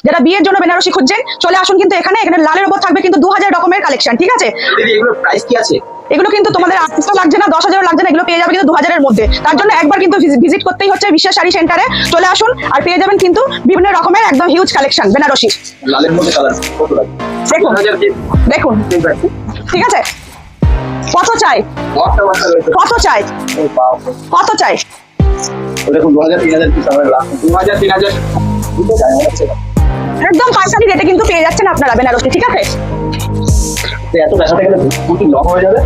যারা বিয়ের জন্য বেনারসি খুঁজছেন চলে আসুন কিন্তু এখানে লালের উপর থাকবে কিন্তু 2000 রকমের কালেকশন, ঠিক আছে? এগুলো প্রাইস কি আছে? এগুলো কিন্তু তোমাদের 800 লাগছে না, 10,000 লাগছে না, এগুলো পেয়ে যাবে কিন্তু 2000 এর মধ্যে। তার জন্য একবার কিন্তু ভিজিট করতেই হচ্ছে বিশ্বাস শাড়ি সেন্টারে। চলে আসুন আর পেয়ে যাবেন কিন্তু বিভিন্ন রকমের একদম হিউজ কালেকশন বেনারসি। লালের মধ্যে কালার কত লাগে? দেখুন দেখুন, ঠিক আছে? কত চাই? কত চাই? কত চাই? দেখুন 2000 3000 পিস আমরা 2000 3000 একদম পাইকারি রেটে কিন্তু পেয়ে যাচ্ছেন আপনারা বেনারসি, ঠিক আছে? এত দেখাতে গেলে খুবই লং হয়ে যাবে।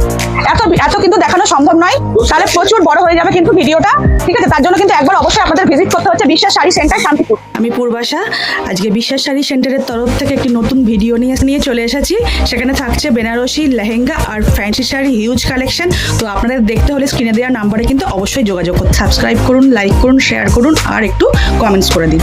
এত কিন্তু দেখানো সম্ভব নয়, তাহলে প্রচুর বড় হয়ে যাবে কিন্তু ভিডিওটা, ঠিক আছে? তার জন্য কিন্তু একবার অবশ্যই আপনাদের ভিজিট করতে হচ্ছে বিশ্বাস শাড়ি সেন্টার, শান্তিপুর। আমি পূর্বাশা, আজকে বিশ্বাস শাড়ি সেন্টারের তরফ থেকে একটি নতুন ভিডিও নিয়ে চলে এসেছি। সেখানে থাকছে বেনারসি লেহেঙ্গা আর ফ্যান্সি শাড়ি হিউজ কালেকশন। তো আপনাদের দেখতে হলে স্ক্রিনে দেওয়া নাম্বারে কিন্তু অবশ্যই যোগাযোগ করুন। সাবস্ক্রাইব করুন, লাইক করুন, শেয়ার করুন আর একটু কমেন্টস করে দিন।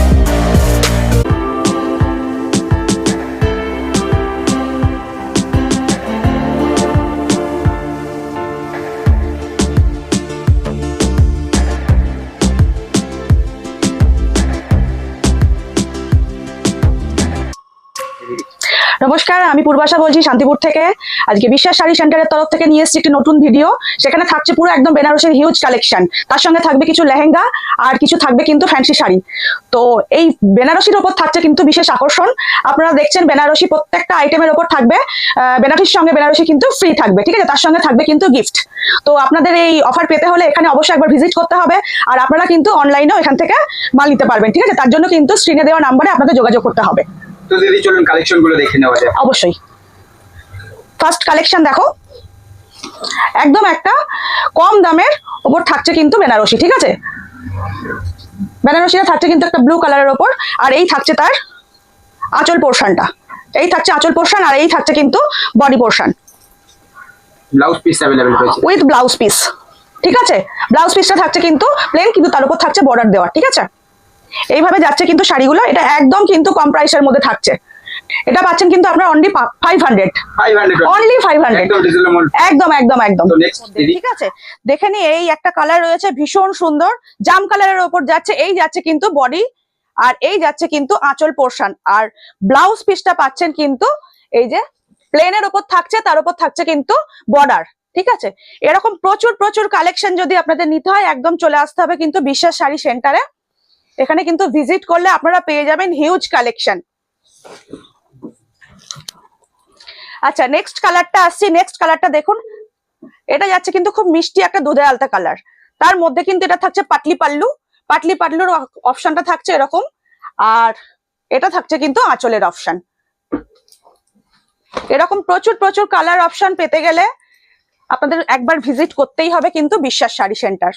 নমস্কার, আমি পূর্বাশা বলছি শান্তিপুর থেকে। আজকে বিশ্বাস শাড়ি সেন্টারের তরফ থেকে নিয়ে এসেছি একটি নতুন ভিডিও। সেখানে থাকছে পুরো একদম বেনারসির হিউজ কালেকশন, তার সঙ্গে থাকবে কিছু লেহেঙ্গা আর কিছু থাকবে কিন্তু ফ্যান্সি শাড়ি। তো এই বেনারসির ওপর থাকছে কিন্তু বিশেষ আকর্ষণ। আপনারা দেখছেন বেনারসি প্রত্যেকটা আইটেমের ওপর থাকবে, বেনারসির সঙ্গে বেনারসি কিন্তু ফ্রি থাকবে, ঠিক আছে? তার সঙ্গে থাকবে কিন্তু গিফট। তো আপনাদের এই অফার পেতে হলে এখানে অবশ্যই একবার ভিজিট করতে হবে, আর আপনারা কিন্তু অনলাইনেও এখান থেকে মাল নিতে পারবেন, ঠিক আছে? তার জন্য কিন্তু স্ক্রিনে দেওয়া নাম্বারে আপনাদের যোগাযোগ করতে হবে। তো দিদি চলুন কালেকশন গুলো দেখে নেওয়া যায়। অবশ্যই। ফার্স্ট কালেকশন দেখো, একদম একটা কম দামের ওপর থাকছে কিন্তু বেনারসি, ঠিক আছে? বেনারসিটা থাকছে কিন্তু একটা ব্লু কালারের ওপর, আর এই থাকছে তার আঁচল পোর্শনটা। এই থাকছে আঁচল পোর্শন, আর এই থাকছে কিন্তু body portion. Blouse piece available রয়েছে উইথ ব্লাউজ পিস, ঠিক আছে? ব্লাউজ পিসটা থাকছে কিন্তু প্লেন, কিন্তু তার উপর থাকছে বর্ডার দেওয়া, ঠিক আছে? এইভাবে যাচ্ছে কিন্তু শাড়িগুলো। এটা একদম কিন্তু কম প্রাইসের মধ্যে থাকছে। এটা পাচ্ছেন কিন্তু আপনারা অনলি 500, অনলি 500, একদম একদম একদম, ঠিক আছে? দেখে নি, এই একটা কালার রয়েছে ভীষণ সুন্দর জাম কালারের ওপর যাচ্ছে। এই যাচ্ছে কিন্তু বডি, আর এই যাচ্ছে কিন্তু আঁচল পোর্শন, আর ব্লাউজ পিসটা পাচ্ছেন কিন্তু এই যে প্লেনের ওপর থাকছে, তার উপর থাকছে কিন্তু বর্ডার, ঠিক আছে? এরকম প্রচুর প্রচুর কালেকশন যদি আপনাদের নিতে হয় একদম চলে আসতে হবে কিন্তু বিশ্বাস শাড়ি সেন্টারে। এখানে কিন্তু ভিজিট করলে আপনারা পেয়ে যাবেন হিউজ কালেকশন। আচ্ছা, নেক্সট কালারটা আসছি। নেক্সট কালারটা দেখুন, এটা যাচ্ছে কিন্তু খুব মিষ্টি একটা দুধে আলতা কালার। তার মধ্যে কিন্তু এটা থাকছে পাটলি পাল্লু। পাটলি পাল্লুর অপশনটা থাকছে এরকম, আর এটা থাকছে কিন্তু আঁচলের অপশন। এরকম প্রচুর প্রচুর কালার অপশন পেতে গেলে আপনাদের একবার ভিজিট করতেই হবে কিন্তু বিশ্বাস শাড়ি সেন্টার।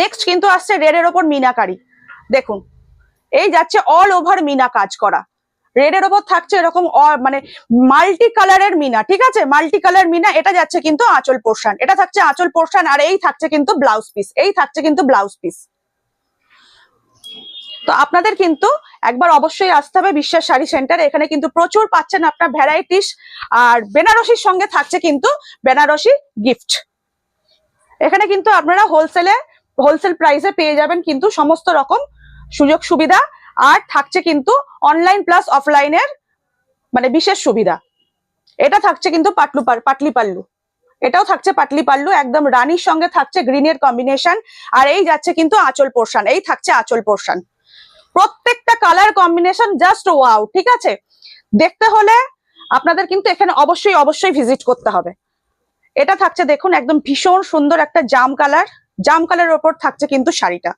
নেক্সট কিন্তু আসছে রেডের ওপর মিনাকারি। দেখুন, এই যাচ্ছে অল ওভার মিনা কাজ করা। রেডের ওপর থাকছে এরকম মানে মাল্টি কালারের মিনা, ঠিক আছে? মাল্টি কালার মিনা। এটা যাচ্ছে কিন্তু আঁচল পোর্শন, এটা থাকছে আঁচল পোর্শন, আর এই থাকছে কিন্তু ব্লাউজ পিস। এই থাকছে কিন্তু ব্লাউজ পিস। তো আপনাদের কিন্তু একবার অবশ্যই আসতে হবে বিশ্বাস শাড়ি সেন্টার। এখানে কিন্তু প্রচুর পাচ্ছেন আপনার ভ্যারাইটিস, আর বেনারসির সঙ্গে থাকছে কিন্তু বেনারসি গিফট। এখানে কিন্তু আপনারা হোলসেল প্রাইসে পেয়ে যাবেন কিন্তু সমস্ত রকম সুযোগ সুবিধা, আর থাকছে কিন্তু অনলাইন প্লাস অফলাইনের মানে বিশেষ সুবিধা। এটা থাকছে কিন্তু পাটলি পাল্লু। এটাও থাকছে পাটলি পাল্লু, একদম রানীর সঙ্গে থাকছে গ্রিনের কম্বিনেশন, আর এই যাচ্ছে কিন্তু আঁচল পোর্শন। এই থাকছে আঁচল পোর্শন। প্রত্যেকটা কালার কম্বিনেশন জাস্ট ওয়াও, ঠিক আছে? দেখতে হলে আপনাদের কিন্তু এখানে অবশ্যই অবশ্যই ভিজিট করতে হবে। এটা থাকছে দেখুন একদম ভীষণ সুন্দর একটা জাম কালার। জাম কালারের ওপর থাকছে কিন্তু শাড়িটা।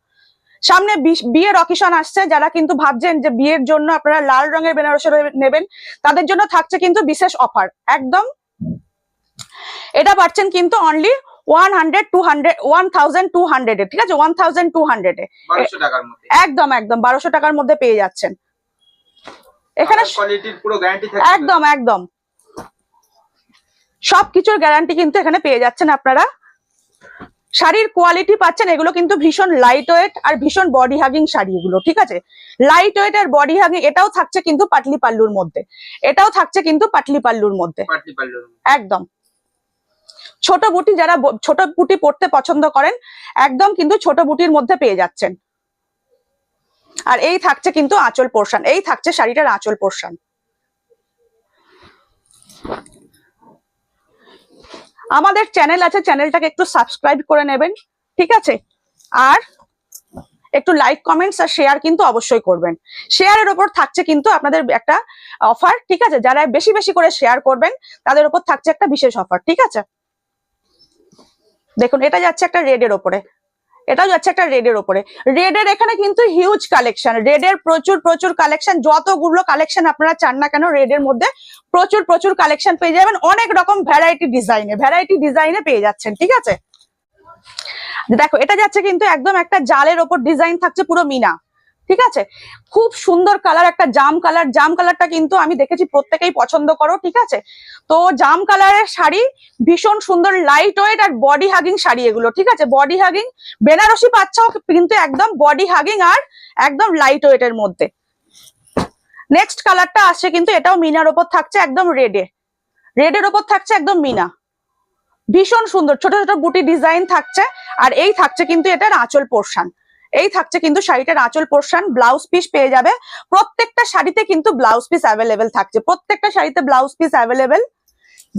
সামনে বিয়ের অকেশন আসছে, যারা কিন্তু ভাবছেন যে বিয়ের জন্য আপনারা লাল রঙের বেনারসি নেবেন, তাদের জন্য থাকছে কিন্তু বিশেষ অফার একদম। এটা পাচ্ছেন কিন্তু অনলি 1200 ঠিক আছে? 1200 একদম একদম 1200 টাকার মধ্যে পেয়ে যাচ্ছেন। এখানে একদম একদম সবকিছুর গ্যারান্টি কিন্তু এখানে পেয়ে যাচ্ছেন আপনারা। শাড়ির কোয়ালিটি পাচ্ছেন, এগুলো কিন্তু ভীষণ লাইট ওয়েট আর ভীষণ বডি হাগিং শাড়ি এগুলো, ঠিক আছে? লাইট ওয়েট আর বডি হাগিং। এটাও থাকছে কিন্তু পাটলি পাল্লুর মধ্যে, এটাও থাকছে কিন্তু পাটলি পাল্লুর মধ্যে একদম। ছোট বুটি, যারা ছোট বুটি পরতে পছন্দ করেন একদম কিন্তু ছোট বুটির মধ্যে পেয়ে যাচ্ছেন। আর এই থাকছে কিন্তু আঁচল পোর্শন, এই থাকছে শাড়িটার আঁচল পোর্শন। আমাদের চ্যানেল আছে, চ্যানেলটাকে একটু সাবস্ক্রাইব করে নেবেন, ঠিক আছে? আর একটু লাইক, কমেন্টস আর শেয়ার কিন্তু অবশ্যই করবেন। শেয়ারের ওপর থাকছে কিন্তু আপনাদের একটা অফার, ঠিক আছে? যারা বেশি বেশি করে শেয়ার করবেন তাদের উপর থাকছে একটা বিশেষ অফার, ঠিক আছে? দেখুন এটা যাচ্ছে একটা রেডের ওপরে, এটাও যাচ্ছে একটা রেডের ওপরে। রেডের এখানে কিন্তু হিউজ কালেকশন, রেডের প্রচুর প্রচুর কালেকশন, যতগুলো কালেকশন আপনারা চান না কেন রেডের মধ্যে প্রচুর প্রচুর কালেকশন পেয়ে যাবেন। অনেক রকম ভ্যারাইটি ডিজাইনে পেয়ে যাচ্ছেন, ঠিক আছে? দেখো এটা যাচ্ছে কিন্তু একদম একটা জালের ওপর ডিজাইন থাকছে পুরো মিনা, ঠিক আছে? খুব সুন্দর কালার, একটা জাম কালার। জাম কালারটা কিন্তু আমি দেখেছি প্রত্যেকেই পছন্দ করো, ঠিক আছে? তো জাম কালারের শাড়ি ভীষণ সুন্দর, লাইট ওয়েট আর বডি হাগিং শাড়ি এগুলো, ঠিক আছে? বডি হাগিং বেনারসি পাচ্ছাও কিন্তু একদম বডি হাগিং আর একদম লাইট ওয়েটের মধ্যে। নেক্সট কালারটা আসছে কিন্তু এটাও মিনার ওপর থাকছে, একদম রেডের ওপর থাকছে একদম মিনা, ভীষণ সুন্দর ছোট ছোট বুটি ডিজাইন থাকছে। আর এই থাকছে কিন্তু এটার আঁচল পোর্শন, এই থাকছে কিন্তু শাড়িটার আঁচল পোর্শন। ব্লাউজ পিস পেয়ে যাবে, প্রত্যেকটা শাড়িতে কিন্তু ব্লাউজ পিস অ্যাভেলেবেল থাকছে, প্রত্যেকটা শাড়িতে ব্লাউজ পিস অ্যাভেলেবেল।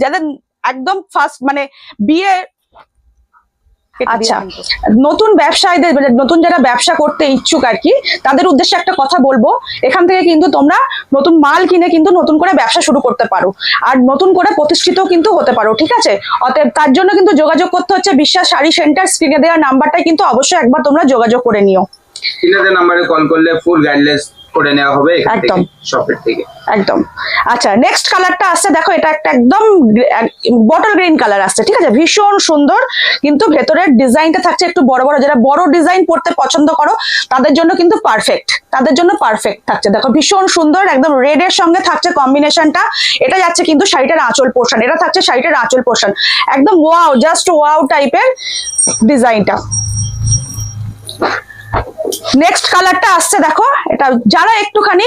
যাদের একদম ফার্স্ট মানে বিয়ে, আচ্ছা নতুন ব্যবসায়ীদের, নতুন যারা ব্যবসা করতে ইচ্ছুক আর কি, তাদের উদ্দেশ্যে একটা কথা বলবো, এখান থেকে কিন্তু তোমরা নতুন মাল কিনে কিন্তু নতুন করে ব্যবসা শুরু করতে পারো আর নতুন করে প্রতিষ্ঠিত কিন্তু হতে পারো, ঠিক আছে? অতএব তার জন্য কিন্তু যোগাযোগ করতে হচ্ছে বিশ্বাস শাড়ি সেন্টার। স্ক্রিনে দেওয়া নাম্বারটাই কিন্তু অবশ্যই একবার তোমরা যোগাযোগ করে নিও। স্ক্রিনে দেওয়া নাম্বারে কল করলে ফুল গাইডলাইন্স করে নেওয়া হবে একদম শপের থেকে, একদম। আচ্ছা নেক্সট কালারটা আসছে, দেখো এটা একটা একদম বটল গ্রিন কালার আসছে, ঠিক আছে? ভীষণ সুন্দর, কিন্তু ভেতরের ডিজাইনটা থাকছে একটু বড় বড়। যারা বড় ডিজাইন পড়তে পছন্দ করো তাদের জন্য কিন্তু পারফেক্ট, থাকছে। দেখো ভীষণ সুন্দর, একদম রেড এর সঙ্গে থাকছে কম্বিনেশনটা। এটা যাচ্ছে কিন্তু শাড়িটার আঁচল পোর্শন, এটা থাকছে শাড়িটার আঁচল পোর্শন, একদম ওয়াও, জাস্ট ওয়াও টাইপের ডিজাইনটা। নেক্সট কালারটা আসছে, দেখো এটা যারা একটুখানি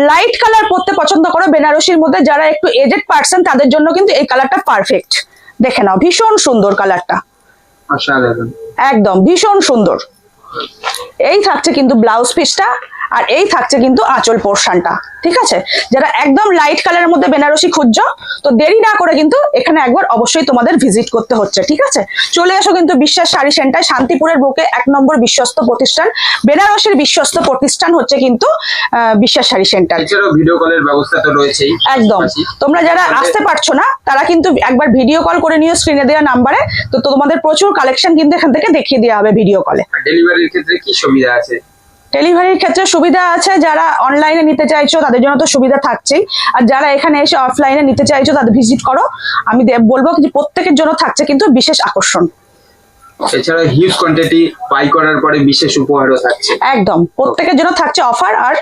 লাইট কালার পরতে পছন্দ করো বেনারসির মধ্যে, যারা একটু এজেড পার্সন তাদের জন্য কিন্তু এই কালারটা পারফেক্ট। দেখে নাও ভীষণ সুন্দর কালারটা, একদম ভীষণ সুন্দর। এই থাকছে কিন্তু ব্লাউজ পিসটা আর এই থাকছে কিন্তু আঁচল পোর্শনটা, ঠিক আছে? যারা একদম লাইট কালারের মধ্যে বেনারসি খুঁজছো তো দেরি না করে কিন্তু এখানে একবার অবশ্যই তোমাদের ভিজিট করতে হচ্ছে, ঠিক আছে? চলে আসো কিন্তু বিশ্বাস শাড়ি সেন্টার, শান্তিপুরের বুকে 1 নম্বর বিশ্বস্ত প্রতিষ্ঠান, বেনারসির বিশ্বস্ত প্রতিষ্ঠান হচ্ছে কিন্তু বিশ্বাস শাড়ি সেন্টার। এছাড়াও ভিডিও কলের ব্যবস্থা তো রয়েছেই, একদম। তোমরা যারা আসতে পারছো না তারা কিন্তু একবার ভিডিও কল করে নিও স্ক্রিনে দেওয়া নাম্বারে, তো তোমাদের প্রচুর কালেকশন কিন্তু এখান থেকে দেখিয়ে দেওয়া হবে ভিডিও কলে। ডেলিভারির ক্ষেত্রে কি সুবিধা আছে? ডেলিভারির ক্ষেত্রে সুবিধা আছে, যারা অনলাইনে নিতে চাইছো তাদের জন্য তো সুবিধা থাকছেই, আর যারা এখানে এসে অফলাইনে নিতে চাইছো তাদের ভিজিট করো। আমি বলবো যে প্রত্যেকের জন্য থাকছে কিন্তু বিশেষ আকর্ষণ। এছাড়া হিউজ কোয়ান্টিটি বাই করার পরে বিশেষ উপহারও থাকছে, একদম প্রত্যেকের জন্য থাকছে অফার আর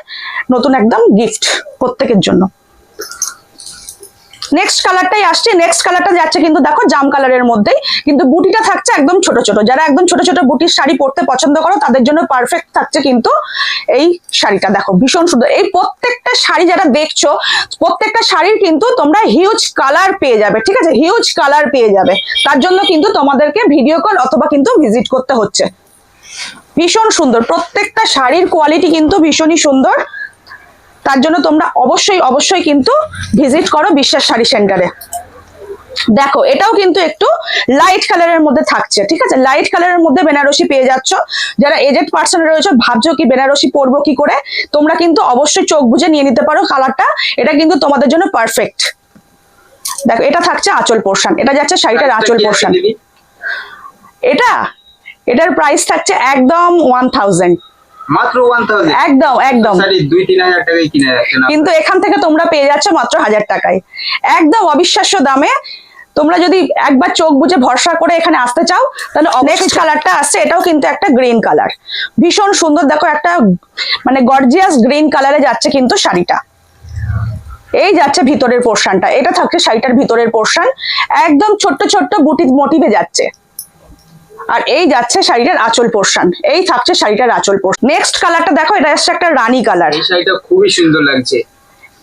নতুন একদম গিফট প্রত্যেকের জন্য। নেক্সট কালারটাই আসছে, নেক্সট কালারটা যাচ্ছে কিন্তু দেখো জাম কালারের মধ্যেই, কিন্তু বুটিটা থাকছে একদম ছোট ছোট। যারা একদম ছোট ছোট বুটির শাড়ি পরতে পছন্দ করো তাদের জন্য পারফেক্ট থাকছে কিন্তু এই শাড়িটা। দেখো ভীষণ সুন্দর, এই প্রত্যেকটা শাড়ি যারা দেখছো প্রত্যেকটা শাড়ির কিন্তু তোমরা হিউজ কালার পেয়ে যাবে, ঠিক আছে? হিউজ কালার পেয়ে যাবে, তার জন্য কিন্তু তোমাদেরকে ভিডিও কল অথবা কিন্তু ভিজিট করতে হচ্ছে। ভীষণ সুন্দর, প্রত্যেকটা শাড়ির কোয়ালিটি কিন্তু ভীষণই সুন্দর, তার জন্য তোমরা অবশ্যই কিন্তু ভিজিট করো বিশ্বাস শাড়ি সেন্টারে। দেখো এটাও কিন্তু একটু লাইট কালারের মধ্যে থাকছে, ঠিক আছে? লাইট কালারের মধ্যে বেনারসি পেয়ে যাচ্ছ। যারা এজেড পার্সন রয়েছে ভাবছো কি বেনারসি পরবো কি করে, তোমরা কিন্তু অবশ্যই চোখ বুজে নিয়ে নিতে পারো কালারটা, এটা কিন্তু তোমাদের জন্য পারফেক্ট। দেখো এটা থাকছে আঁচল পোর্শন, এটা যাচ্ছে শাড়িটার আঁচল পোর্শন। এটার প্রাইস থাকছে একদম 1000, মাত্র 1000, একদম একদম। 2-3000 টাকায় কিনে রাখছেন, কিন্তু এখান থেকে তোমরা পেয়ে যাচ্ছ মাত্র 1000 টাকায়, একদম অবিশ্বাস্য দামে। তোমরা যদি একবার চোখ বুজে ভরসা করে এখানে আসতে চাও তাহলে নেক্সট কালারটা আসছে, এটাও কিন্তু একটা গ্রিন কালার, ভীষণ সুন্দর। দেখো একটা মানে গর্জিয়াস গ্রিন কালারে যাচ্ছে কিন্তু শাড়িটা। এই যাচ্ছে ভিতরের পোর্শনটা, এটা থাকছে শাড়িটার ভিতরের পোর্শন, একদম ছোট্ট ছোট্ট বুটি মোটিভে যাচ্ছে। আর এই যাচ্ছে শাড়িটার আঁচল পোর্শন, এই থাকছে শাড়িটার আঁচল পোর্শন। নেক্সট কালারটা দেখো, এটা হচ্ছে একটা রানী কালার, এই শাড়িটা খুবই সুন্দর লাগছে,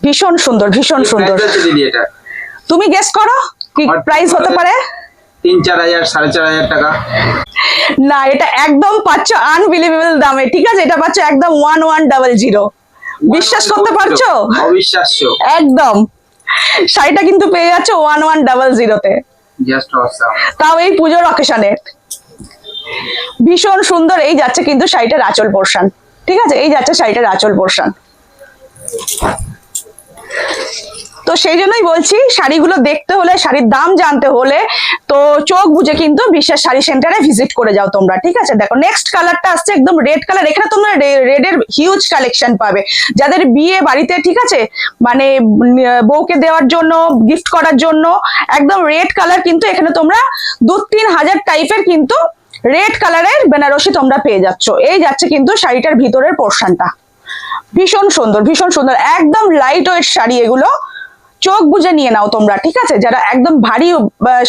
ভীষণ সুন্দর ভীষণ সুন্দর। দিদি এটা তুমি গেস করো কি প্রাইস হতে পারে? 3-4 হাজার 4,500 টাকা। না, এটা একদম পাচ্ছ আনবিলিভেবল দামে, ঠিক আছে? এটা পাচ্ছ একদম 1100। বিশ্বাস করতে পারছো? অবিশ্বাস্য। একদম শাড়িটা কিন্তু পেয়ে যাচ্ছে 1100-তে, জাস্ট অসাম। তাও এই পুজোর অকেশনে। ভীষণ সুন্দর। এই যাচ্ছে কিন্তু শাড়িটার আঁচল পোর্শন, ঠিক আছে? এই যাচ্ছে শাড়িটার আঁচল পোর্শন। তো সেই জন্যই বলছি, শাড়িগুলো দেখতে হলে, শাড়ির দাম জানতে হলে তো চোখ বুঝে কিন্তু বিশ্বাস শাড়ি সেন্টারে ভিজিট করে যাও তোমরা, ঠিক আছে? দেখো নেক্সট কালারটা আসছে একদম রেড কালার। এখানে তোমরা রেডের হিউজ কালেকশন পাবে, যাদের বিয়ে বাড়িতে, ঠিক আছে, মানে বউকে দেওয়ার জন্য, গিফট করার জন্য একদম রেড কালার। কিন্তু এখানে তোমরা 2-3 হাজার টাইপের কিন্তু রেড কালারের বেনারসি তোমরা পেয়ে যাচ্ছ। এই যাচ্ছে কিন্তু শাড়িটার ভিতরের পোর্শনটা। ভীষণ সুন্দর, ভীষণ সুন্দর, একদম লাইট ওয়েট শাড়ি এগুলো। চোখ বুঝে নিয়ে নাও তোমরা, ঠিক আছে? যারা একদম ভারী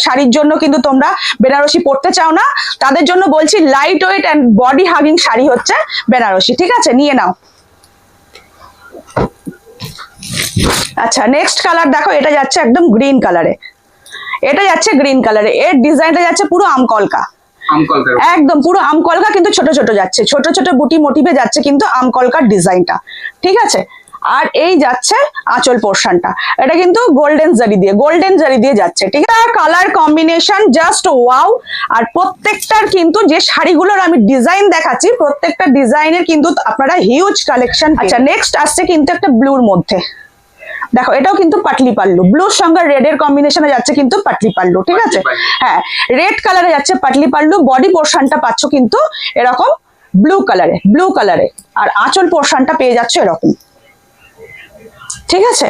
শাড়ির জন্য কিন্তু তোমরা বেনারসি পরতে চাও না, তাদের জন্য বলছি light weight and body hugging sari হচ্ছে বেনারসি, ঠিক আছে? নিয়ে নাও। আচ্ছা, নেক্সট কালার দেখো, এটা যাচ্ছে একদম গ্রিন কালারে। এটা যাচ্ছে গ্রিন কালারে। এর ডিজাইনটা যাচ্ছে পুরো আমকলকা, একদম পুরো আমকলকা, কিন্তু ছোট ছোট যাচ্ছে, ছোট ছোট বুটি মোটিভে যাচ্ছে কিন্তু আমকলকার ডিজাইনটা, ঠিক আছে? আর এই যাচ্ছে আঁচল পোর্শনটা, এটা কিন্তু গোল্ডেন জারি দিয়ে যাচ্ছে, ঠিক আছে? Colour combination just wow. আর প্রত্যেকটার কিন্তু যে শাড়িগুলোর আমি ডিজাইন দেখাচ্ছি, প্রত্যেকটা ডিজাইনের কিন্তু আপনারা হিউজ কালেকশন। আচ্ছা, নেক্সট আসছে কিন্তু একটা ব্লুর মধ্যে। দেখো, এটাও কিন্তু পাটলি পাল্লু, ব্লুর সঙ্গে রেড এর কম্বিনেশনে যাচ্ছে কিন্তু পাটলি পাল্লু, ঠিক আছে? হ্যাঁ, রেড কালারে যাচ্ছে পাটলি পাল্লু। বডি পোর্শনটা পাচ্ছ কিন্তু এরকম ব্লু কালারে, আর আঁচল পোর্শনটা পেয়ে যাচ্ছে এরকম, ঠিক আছে?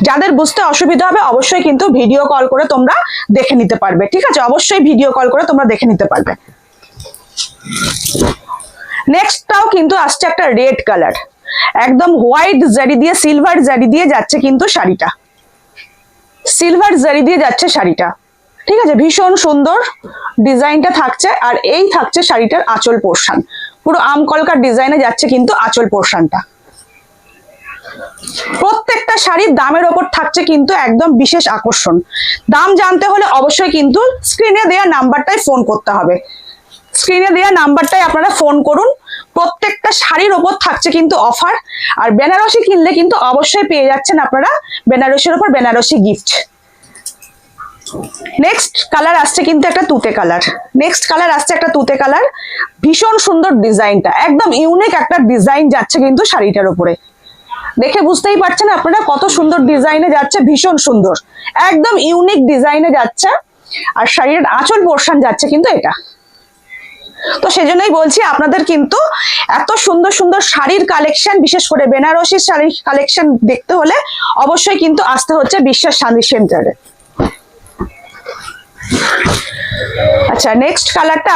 যাদের বুঝতে অসুবিধা হবে অবশ্যই কিন্তু ভিডিও কল করে তোমরা দেখে নিতে পারবে, ঠিক আছে? অবশ্যই ভিডিও কল করে তোমরা দেখে নিতে পারবে। নেক্সটটাও কিন্তু আসছে একটা রেড কালার, একদম হোয়াইট জারি দিয়ে, সিলভার জারি দিয়ে যাচ্ছে কিন্তু শাড়িটা, সিলভার জারি দিয়ে যাচ্ছে শাড়িটা, ঠিক আছে? ভীষণ সুন্দর ডিজাইনটা থাকছে। আর এই থাকছে শাড়িটার আঁচল পোর্শন, পুরো আমকলকার ডিজাইনে যাচ্ছে কিন্তু আঁচল পোর্শনটা। প্রত্যেকটা শাড়ির দামের ওপর থাকছে কিন্তু একদম বিশেষ আকর্ষণ। দাম জানতে হলে অবশ্যই কিন্তু স্ক্রিনে দেওয়া নাম্বারটাই ফোন করতে হবে, স্ক্রিনে দেওয়া নাম্বারটাই আপনারা ফোন করুন। প্রত্যেকটা শাড়ির ওপর থাকছে কিন্তু অফার। আর বেনারসি কিনলে কিন্তু অবশ্যই পেয়ে যাচ্ছেন আপনারা বেনারসির ওপর বেনারসি গিফট। নেক্সট কালার আসছে কিন্তু একটা তুতে কালার, ভীষণ সুন্দর ডিজাইনটা, একদম ইউনিক একটা ডিজাইন যাচ্ছে কিন্তু শাড়িটার উপরে। দেখে বুঝতেই পারছেন আপনারা কত সুন্দর ডিজাইনে যাচ্ছে, ভীষণ সুন্দর, একদম ইউনিক ডিজাইনে যাচ্ছে। আর শাড়ির আঁচল পোর্শন যাচ্ছে কিন্তু এটা। তো সেজন্যই বলছি, আপনাদের কিন্তু এত সুন্দর সুন্দর শাড়ির কালেকশন, বিশেষ করে বেনারসি শাড়ির কালেকশন দেখতে হলে অবশ্যই কিন্তু আসতে হচ্ছে বিশ্বাস শাড়ি সেন্টারে। আচ্ছা, নেক্সট কালারটা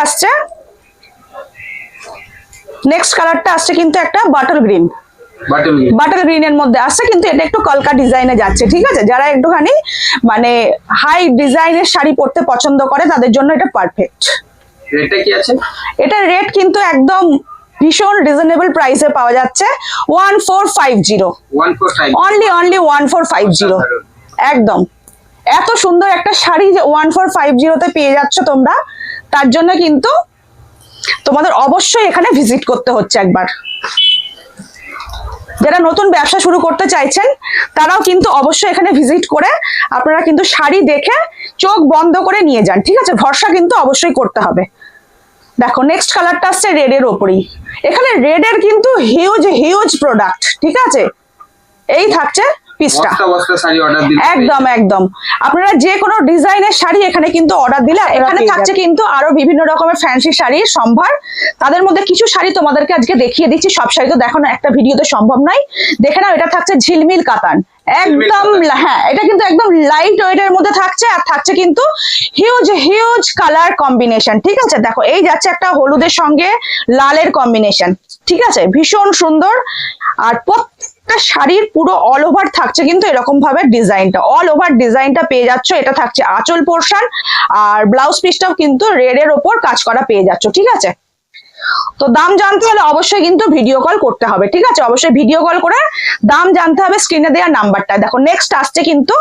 আসছে কিন্তু একটা বাটল গ্রিনের মধ্যে আসছে, কিন্তু এটা একটু কলকা ডিজাইনে যাচ্ছে, ঠিক আছে? যারা একটুখানি মানে হাই ডিজাইনের শাড়ি পরতে পছন্দ করে তাদের জন্য এটা পারফেক্ট। রেটটা কি আছে? এটা রেট কিন্তু একদম ভীষণ রিজনেবল প্রাইসে পাওয়া যাচ্ছে, 1450, অনলি 1450। একদম এত সুন্দর একটা শাড়ি যে 1450-তে পেয়ে যাচ্ছ তোমরা, তার জন্য কিন্তু তোমাদের অবশ্যই এখানে ভিজিট করতে হচ্ছে একবার। যারা নতুন ব্যবসা শুরু করতে চাইছেন তারাও কিন্তু অবশ্যই এখানে ভিজিট করে আপনারা কিন্তু শাড়ি দেখে চোখ বন্ধ করে নিয়ে যান, ঠিক আছে? ভরসা কিন্তু অবশ্যই করতে হবে। দেখো, নেক্সট কালারটা আসছে রেড এর ওপরেই। এখানে রেড এর কিন্তু হিউজ প্রোডাক্ট, ঠিক আছে? এই থাকছে পিসটা, একদম আপনারা যে কোনো ডিজাইনের শাড়ি এখানে কিন্তু অর্ডার দিলে, এখানে থাকছে কিন্তু আরো বিভিন্ন রকমের ফ্যান্সি শাড়ির সম্ভার। তাদের মধ্যে কিছু শাড়ি তোমাদেরকে আজকে দেখিয়ে দিচ্ছি, সব শাড়ি তো দেখানো একটা ভিডিওতে সম্ভব নয়। দেখে নাও, এটা থাকছে ঝিলমিল কাতান, একদম, হ্যাঁ, এটা কিন্তু একদম লাইট ওয়েট এর মধ্যে থাকছে। আর থাকছে কিন্তু হিউজ কালার কম্বিনেশন, ঠিক আছে? দেখো, এই যাচ্ছে একটা হলুদের সঙ্গে লালের কম্বিনেশন, ঠিক আছে? ভীষণ সুন্দর। আর প্রত্যেকটা শাড়ির পুরো অল ওভার থাকছে কিন্তু এরকম ভাবে ডিজাইনটা, অল ওভার ডিজাইনটা পেয়ে যাচ্ছ। এটা থাকছে আঁচল পোর্শন, আর ব্লাউজ পিসটাও কিন্তু রেড এর ওপর কাজ করা পেয়ে যাচ্ছ, ঠিক আছে? তো দাম জানতে হলে অবশ্যই কিন্তু ভিডিও কল করতে হবে, ঠিক আছে? অবশ্যই ভিডিও কল করে দাম জানতে হবে স্ক্রিনে দেওয়া নাম্বারটা। দেখো, নেক্সট আসছে কিন্তু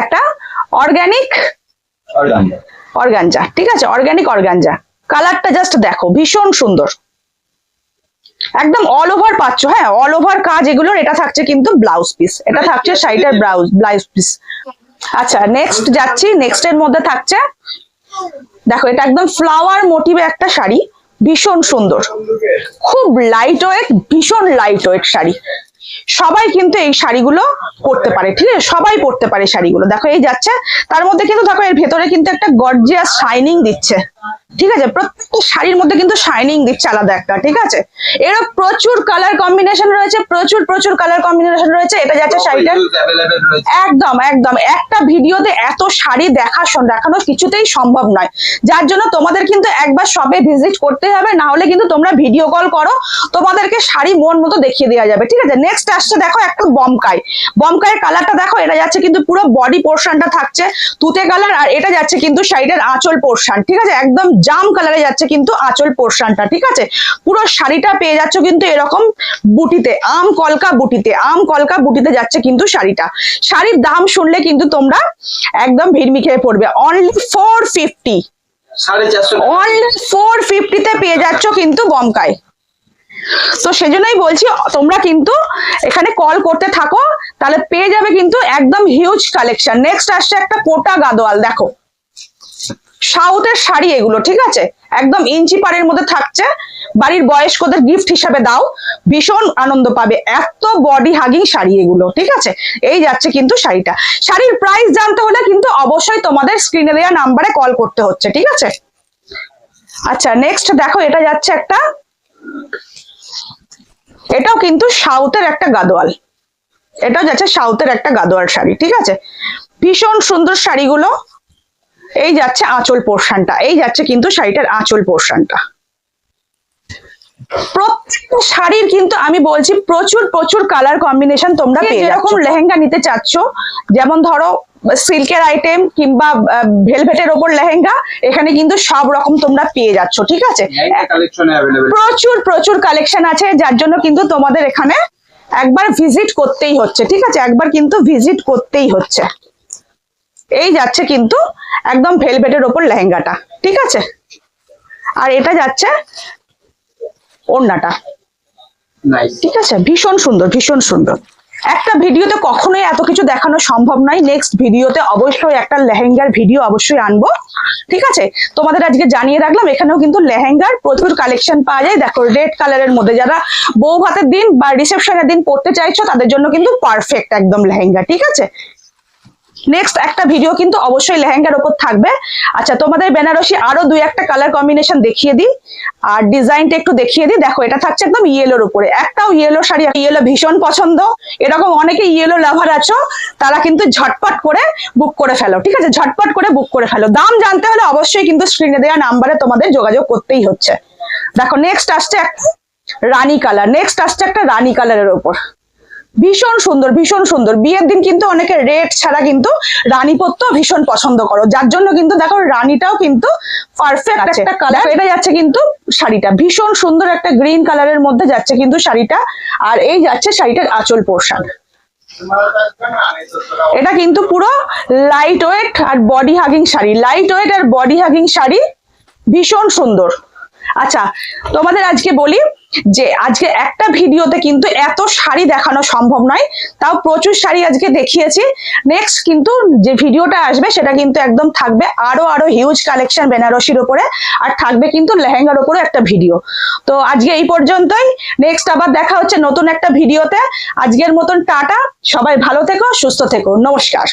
একটা অর্গানিক অর্গানজা, ঠিক আছে, অর্গানিক অর্গানজা। কালারটা জাস্ট দেখো, ভীষণ সুন্দর, একদম অল ওভার পাচ্ছ। হ্যাঁ, অল ওভার কাজ এগুলোর। এটা থাকছে কিন্তু ব্লাউজ পিস, এটা থাকছে শাড়িটার ব্লাউজ পিস। আচ্ছা, নেক্সট যাচ্ছি। নেক্সট এর মধ্যে থাকছে, দেখো এটা একদম ফ্লাওয়ার মোটিভে একটা শাড়ি, ভীষণ সুন্দর, খুব লাইট ওয়েট, ভীষণ লাইট ওয়েট শাড়ি। সবাই কিন্তু এই শাড়িগুলো পরতে পারে, ঠিক আছে, সবাই পরতে পারে শাড়িগুলো। দেখো এই যাচ্ছে, তার মধ্যে কিন্তু দেখো এর ভেতরে কিন্তু একটা গর্জিয়াস শাইনিং দিচ্ছে, ঠিক আছে, প্রত্যেকটা শাড়ির মধ্যে কিন্তু শাইনিং দিচ্ছে আলাদা একটা, ঠিক আছে। এরও প্রচুর কালার কম্বিনেশন রয়েছে, প্রচুর কালার কম্বিনেশন রয়েছে। এটা যাচ্ছে শাড়িটার, একদম একদম একটা ভিডিওতে এত শাড়ি দেখানো কিছুতেই সম্ভব নয়, যার জন্য তোমাদের কিন্তু একবার শপে ভিজিট করতে হবে, না হলে কিন্তু তোমরা ভিডিও কল করো, তোমাদেরকে শাড়ি মন মতো দেখিয়ে দেওয়া যাবে, ঠিক আছে। নেক্সট আসছে দেখো একটা বমকাইয়ের কালারটা দেখো, এটা যাচ্ছে কিন্তু পুরো বডি পোর্শনটা থাকছে তুতে কালার, আর এটা যাচ্ছে কিন্তু শাড়িটার আঁচল পোর্শন, ঠিক আছে, একদম জাম কালারে যাচ্ছে কিন্তু আঁচল পোর্শনটা, ঠিক আছে। পুরো শাড়িটা পেয়ে যাচ্ছ কিন্তু এরকম বুটিতে, আম কলকা বুটিতে যাচ্ছে কিন্তু শাড়িটা। শাড়ির দাম শুনলে কিন্তু তোমরা একদম ভিড়মি খেয়ে পড়বে। অনলি 450, অনলি 450-তে পেয়ে যাচ্ছ কিন্তু বমকাই। তো সেজন্যই বলছি তোমরা কিন্তু এখানে কল করতে থাকো, তাহলে পেয়ে যাবে কিন্তু একদম হিউজ কালেকশন। নেক্সট আসছে একটা কোটা গাদোয়াল, দেখো সাউথের শাড়ি এগুলো, ঠিক আছে, একদম ইঞ্চি পাড়ের মধ্যে থাকছে। বাড়ির বয়স্কদের গিফট হিসাবে দাও, ভীষণ আনন্দ পাবে। এত বডি হাগিং শাড়ি এগুলো, ঠিক আছে। এই যাচ্ছে কিন্তু শাড়িটা। শাড়ির প্রাইস জানতে হলে কিন্তু অবশ্যই তোমাদের স্ক্রিনে দেওয়া নাম্বারে কল করতে হচ্ছে, ঠিক আছে। আচ্ছা, নেক্সট দেখো এটা যাচ্ছে একটা, এটাও কিন্তু সাউথের একটা গাদোয়াল, এটাও যাচ্ছে সাউথের একটা গাদোয়াল শাড়ি, ঠিক আছে, ভীষণ সুন্দর শাড়িগুলো। এই যাচ্ছে আঁচল পোর্শনটা, এই যাচ্ছে কিন্তু শাড়িটার আঁচল পোর্শনটা। প্রত্যেকটা শাড়ির কিন্তু আমি বলছি প্রচুর কালার কম্বিনেশন তোমরা পেয়ে যাচ্ছ। যেরকম লেহেঙ্গা নিতে চাচ্ছ, যেমন ধরো সিল্কের আইটেম কিংবা ভেলভেটের ওপর লেহেঙ্গা, এখানে কিন্তু সব রকম তোমরা পেয়ে যাচ্ছ, ঠিক আছে। প্রচুর কালেকশন আছে, যার জন্য কিন্তু তোমাদের এখানে একবার ভিজিট করতেই হচ্ছে, ঠিক আছে, একবার কিন্তু ভিজিট করতেই হচ্ছে। এই যাচ্ছে কিন্তু একদম ভেলভেটের ওপর লেহেঙ্গাটা, ঠিক আছে, আর এটা যাচ্ছে ওড়নাটা, ঠিক আছে, ভীষণ সুন্দর। একটা ভিডিওতে কখনোই এত কিছু দেখানো সম্ভব নয়। নেক্সট ভিডিওতে অবশ্যই একটা লেহেঙ্গার ভিডিও অবশ্যই আনবো, ঠিক আছে। তোমাদের আজকে জানিয়ে রাখলাম, এখানেও কিন্তু লেহেঙ্গার প্রচুর কালেকশন পাওয়া যায়। দেখো রেড কালারের মধ্যে, যারা বউ ভাতের দিন বা রিসেপশনের দিন পড়তে চাইছো তাদের জন্য কিন্তু পারফেক্ট একদম লেহেঙ্গা, ঠিক আছে। নেক্সট একটা ভিডিও কিন্তু অবশ্যই লেহেঙ্গার উপর থাকবে। আচ্ছা, তোমাদের বেনারসি আরো 2-1টা কালার কম্বিনেশন দেখিয়ে দিই, আর ডিজাইনটা একটু দেখিয়ে দিই। দেখো এটা থাকছে একদম ইয়েলোর উপরে, একটাও ইয়েলো শাড়ি, ইয়েলো ভীষণ পছন্দ। এরকম অনেকে ইয়েলো লাভার আছো, তারা কিন্তু ঝটপট করে বুক করে ফেলো, ঠিক আছে, ঝটপট করে বুক করে ফেলো। দাম জানতে হলে অবশ্যই কিন্তু স্ক্রিনে দেওয়া নাম্বারে তোমাদের যোগাযোগ করতেই হচ্ছে। দেখো নেক্সট আসছে একটা রানী কালার, নেক্সট আসছে একটা রানী কালারের উপর, ভীষণ সুন্দর। বিয়ের দিন কিন্তু অনেকে রেড ছাড়া কিন্তু রানী পরতেও ভীষণ পছন্দ করো, যার জন্য কিন্তু দেখো রানীটাও কিন্তু পারফেক্ট একটা কালার। এটা যাচ্ছে কিন্তু শাড়িটা ভীষণ সুন্দর, একটা গ্রিন কালারের মধ্যে যাচ্ছে কিন্তু শাড়িটা, আর এই যাচ্ছে শাড়িটার আঁচল পোর্শন। এটা কিন্তু পুরো লাইট ওয়েট আর বডি হাগিং শাড়ি, ভীষণ সুন্দর। আচ্ছা, তোমাদের আজকে বলি যে আজকে একটা ভিডিওতে কিন্তু এত শাড়ি দেখানো সম্ভব নয়, তাও প্রচুর শাড়ি আজকে দেখিয়েছি। নেক্সট কিন্তু যে ভিডিওটা আসবে সেটা কিন্তু একদম থাকবে আরো হিউজ কালেকশন বেনারসির উপরে, আর থাকবে কিন্তু লেহেঙ্গার উপরে একটা ভিডিও। তো আজকে এই পর্যন্তই, নেক্সট আবার দেখা হচ্ছে নতুন একটা ভিডিওতে। আজকের মতন টাটা, সবাই ভালো থেকো, সুস্থ থেকো, নমস্কার।